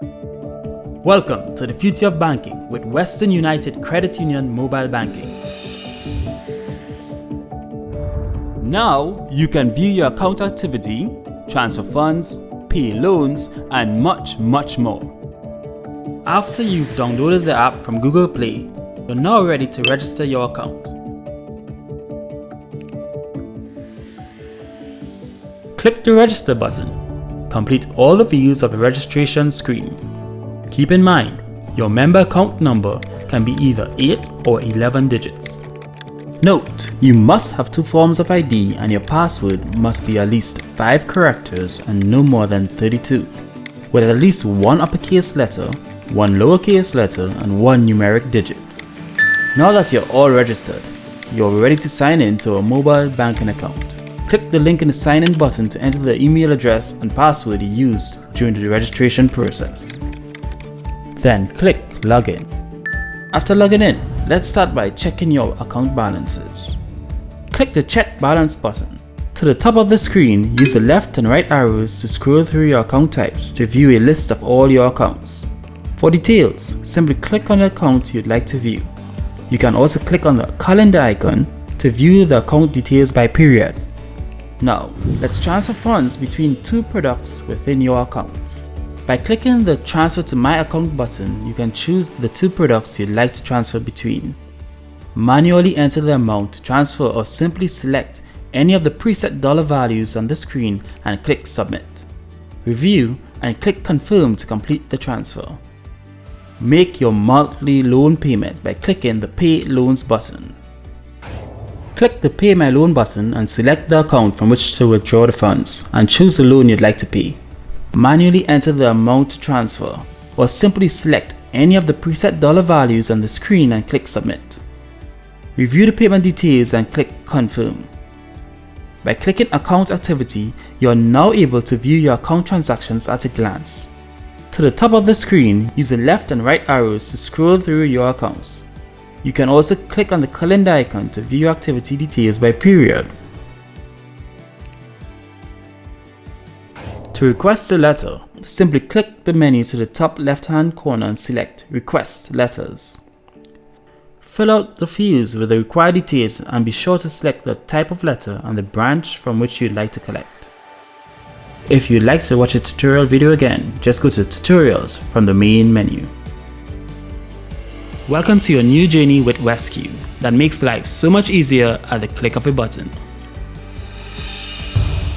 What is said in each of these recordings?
Welcome to the future of banking with Western United Credit Union Mobile Banking. Now you can view your account activity, transfer funds, pay loans, and much more. After you've downloaded the app from Google Play, you're now ready to register your account. Click the register button. Complete all the fields of the registration screen. Keep in mind, your member account number can be either 8 or 11 digits. Note, you must have 2 forms of ID and your password must be at least 5 characters and no more than 32, with at least 1 uppercase letter, 1 lowercase letter, and 1 numeric digit. Now that you're all registered, you're ready to sign in to a mobile banking account. Click the link in the sign in button to enter the email address and password you used during the registration process. Then click Login. After logging in, let's start by checking your account balances. Click the Check Balance button. To the top of the screen, use the left and right arrows to scroll through your account types to view a list of all your accounts. For details, simply click on the account you'd like to view. You can also click on the calendar icon to view the account details by period. Now, let's transfer funds between 2 products within your account. By clicking the Transfer to My Account button, you can choose the 2 products you'd like to transfer between. Manually enter the amount to transfer or simply select any of the preset dollar values on the screen and click Submit. Review and click Confirm to complete the transfer. Make your monthly loan payment by clicking the Pay Loans button. Click the Pay My Loan button and select the account from which to withdraw the funds and choose the loan you'd like to pay. Manually enter the amount to transfer or simply select any of the preset dollar values on the screen and click Submit. Review the payment details and click Confirm. By clicking Account Activity, you are now able to view your account transactions at a glance. To the top of the screen, use the left and right arrows to scroll through your accounts. You can also click on the calendar icon to view activity details by period. To request a letter, simply click the menu to the top left-hand corner and select Request Letters. Fill out the fields with the required details and be sure to select the type of letter and the branch from which you'd like to collect. If you'd like to watch a tutorial video again, just go to Tutorials from the main menu. Welcome to your new journey with WESCU that makes life so much easier at the click of a button.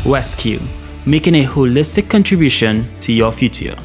WESCU, making a holistic contribution to your future.